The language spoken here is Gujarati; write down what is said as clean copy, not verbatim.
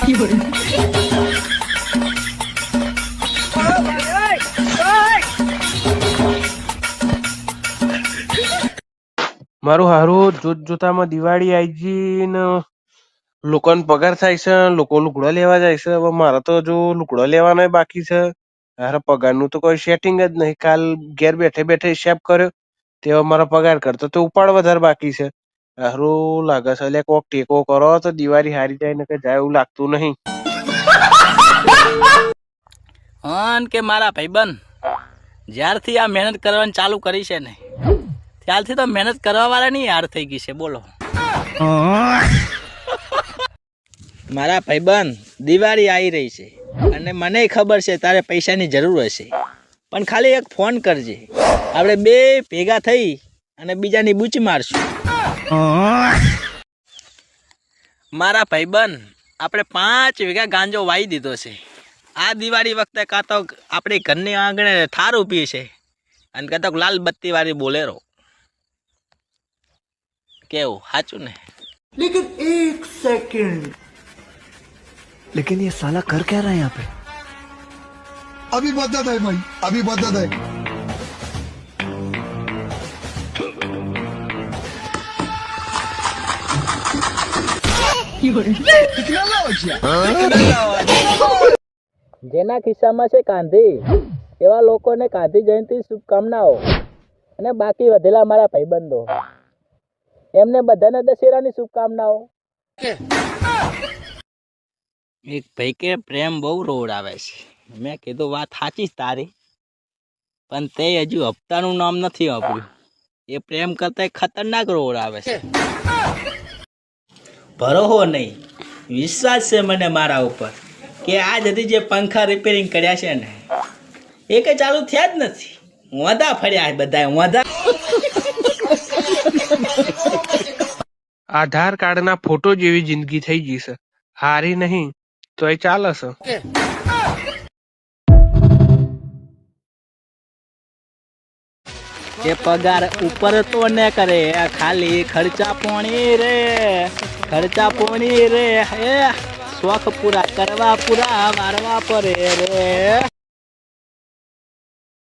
મારું હારું જોત જોતામાં દિવાળી આવી ગઈ ને લોકોને પગાર થાય છે, લોકો લુગડા લેવા જાય છે. હવે મારે તો હજુ લુગડા લેવાના બાકી છે. હારા પગારનું તો કોઈ સેટિંગ જ નહીં. કાલ ઘેર બેઠે બેઠે હિસાબ કર્યો તે મારા પગાર કરતો તો ઉપાડ વધારે બાકી છે. હારું લાગે છે એટલે કોક ટેકો કરો તો દિવાળી હારી જાય ને કે જાય એવું લાગતું નહીં. હન કે મારા ભાઈબંધ જ્યારથી આ મહેનત કરવાની ચાલુ કરી છે ને ત્યારથી તો મહેનત કરવા વાળાની હાર થઈ ગઈ છે. બોલો મારા ભાઈબંધ દિવાળી આવી રહી છે અને મને ખબર છે તારે પૈસાની જરૂર હશે, પણ ખાલી એક ફોન કરજે, આપણે બે ભેગા થઈ અને બીજાની બૂચ મારશું. મારા ભાઈબંધ આપણે 5 વીઘા ગાંજો વાવી દીધો છે. આ દિવાળી વખતે કાં તો આપણે ઘરની આંગણે થાર ઊભી છે અને કાં તો લાલ બત્તી વાળી બોલેરો. કેવું સાચું ને? लेकिन एक सेकंड, लेकिन ये साला कर क्या रहा है यहाँ पे? अभी बदत है भाई, अभी बदत है. જેના ખિસ્સામાં છે કાંધી એવા લોકોને ગાંધી જયંતિ શુભકામનાઓ, અને બાકી વધેલા મારા ભાઈબંધો એમને બધાને દશેરાની શુભકામનાઓ. એક ભાઈ કે પ્રેમ બહુ રોડ આવે છે. મેં કીધું વાત સાચી તારી, પણ તે હજુ હપ્તાનું નામ નથી વાપર્યું. એ પ્રેમ કરતા ખતરનાક રોડ આવે છે. ભરોહો નહીં, વિશ્વાસ છે મને મારા ઉપર કે આજ સુધી જે પંખા રિપેરિંગ કર્યા છે ને એ કઈ ચાલુ થયા જ નથી. વાંધા ફર્યા બધા વાંધા. આધાર કાર્ડના ફોટો જેવી જિંદગી થઈ ગઈ છે. હારી નહીં તો એ ચાલે છે. કે પગાર ઉપર તો ન કરે, ખાલી ખર્ચા પોણી રે, ખર્ચા પોણી રે. શોખ પૂરા કરવા પૂરા મારવા પડે રે.